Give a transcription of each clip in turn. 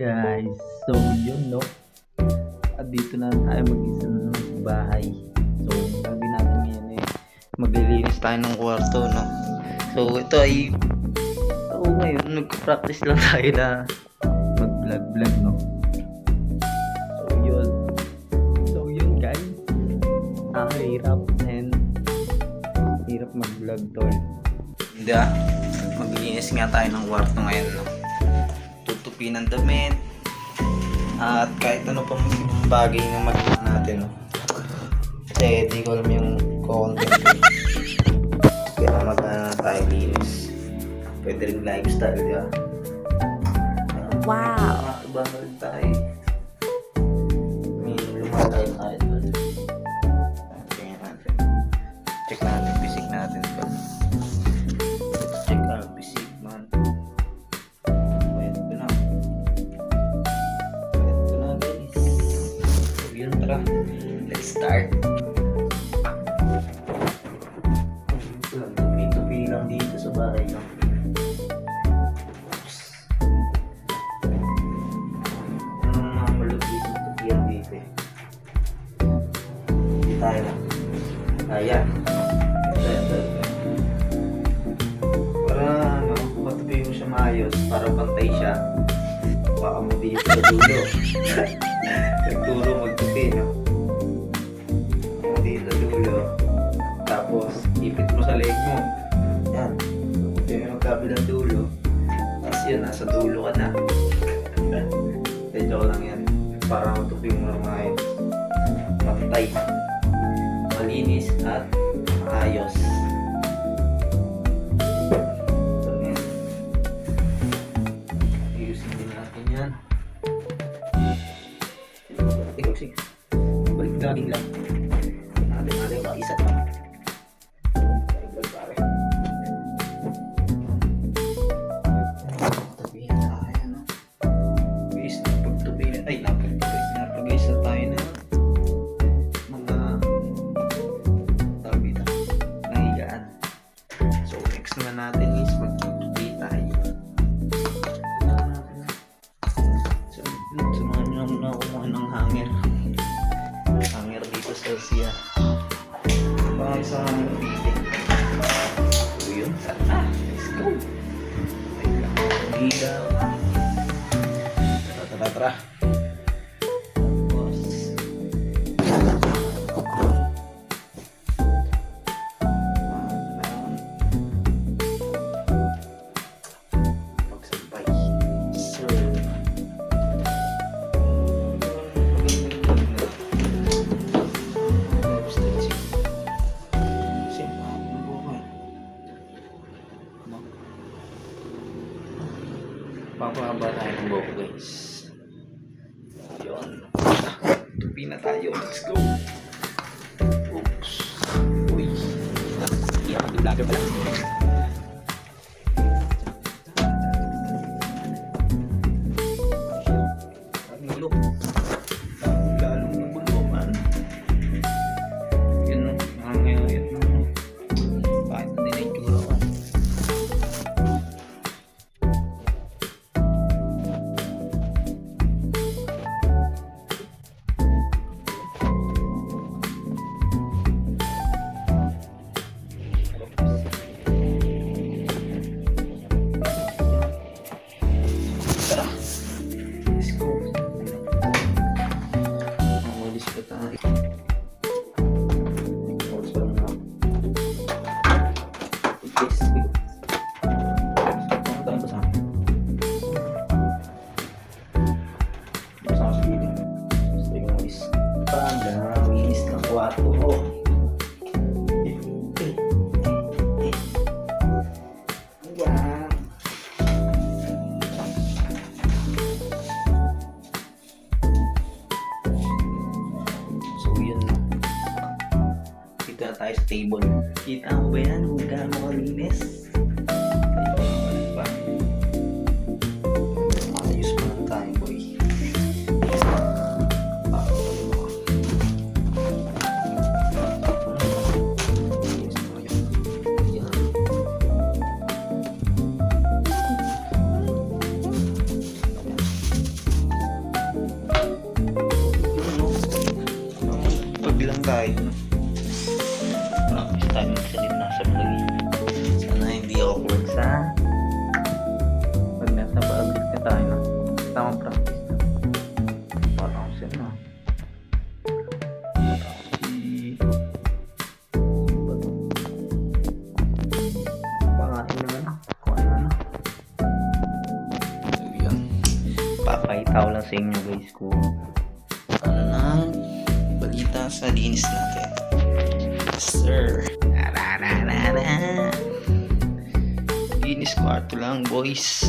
Guys, so yun no. At dito na tayo mag-isa na sa bahay. So, yung gagawin natin ngayon maglilinis tayo ng kwarto, no. So, ito ay ngayon nag-practice lang tayo na mag-vlog, no. So yun guys. Hirap mag-vlog to. Hindi maglilinis nga tayo ng kwarto ngayon, no. Tutupi ng damit at kahit ano pang bagay na magawa natin, no? Kasi di ko alam yung content kaya tayo linis. Pwede rin lifestyle, di ba? Wow! Iba na rin tayo. May lumalay tayo doon. Tingnan natin. Check natin physique natin ba? Check our physique man. Pwede na guys. So yun, tara. Let's start. Tupi lang dito sa bahay, no? Tayo lang. Ayan. Ito. Para matupi mo siya maayos, para pantay siya. Baka mo dito sa dulo. Nagturo magtupi, no? Dito sa dulo. Tapos, ipit mo sa leg mo. Yan. Ito yung magkabilang dulo. Tapos yun, nasa dulo ka na. Joke lang yan. Para matupi mo na maayos. Pantay. Malinis at maayos. So, yan. Ayusin din natin yan. Sige. Balik laging lang. Natin yung isa pa. Tabihan tayo, no? Bilis na pagtubihan. Ay, napag-is na tayo na natin is magtutupi tayo. So, samahan nyo na kumuha ng hanger dito sa siya. Baka sa bitin. So yun, let's go. Gigaw. Tara. Papahaba tayo ng buhok, guys. Yun. Tupi na tayo. Let's go. Oops. Uy. Yan, di-vlogger pala. Nilo. Lalong nabuluman. Yun, no? Ngayon, no? Bakit na din ay tura ko? Tayo sa table. Kita mo ba yan? Kung gaano kalinis? Ayos pa lang tayo, boy. tayo. No? Practice tayo magsalita sa vlog. Sana hindi awkward sa pag nasa public na tayo. No? Tamang practice na. Parang siya na. Papakita ko lang sa inyo guys kung ano na balita sa linis natin. Yes sir. Arararara. Linis kwarto lang boys.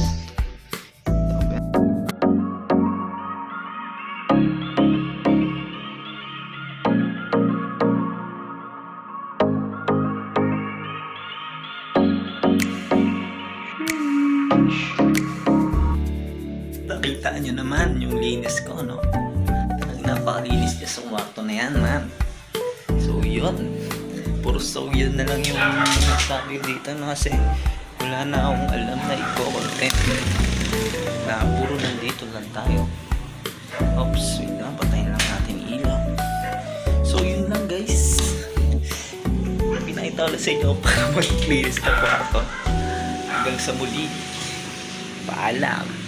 Nakita nyo naman yung linis ko, no? Napakalinis niya sa kwarto na yan, man. So, yun. Puro so yun na lang yung sabi dito, no? Kasi wala na akong alam na i-content. Na puro nandito lang tayo. Oops, wait lang. Patayin lang natin ilaw. So, yun lang, guys. Pinakita ko lang sa inyo para mag-linis na kwarto. Hanggang sa muli. Paalam.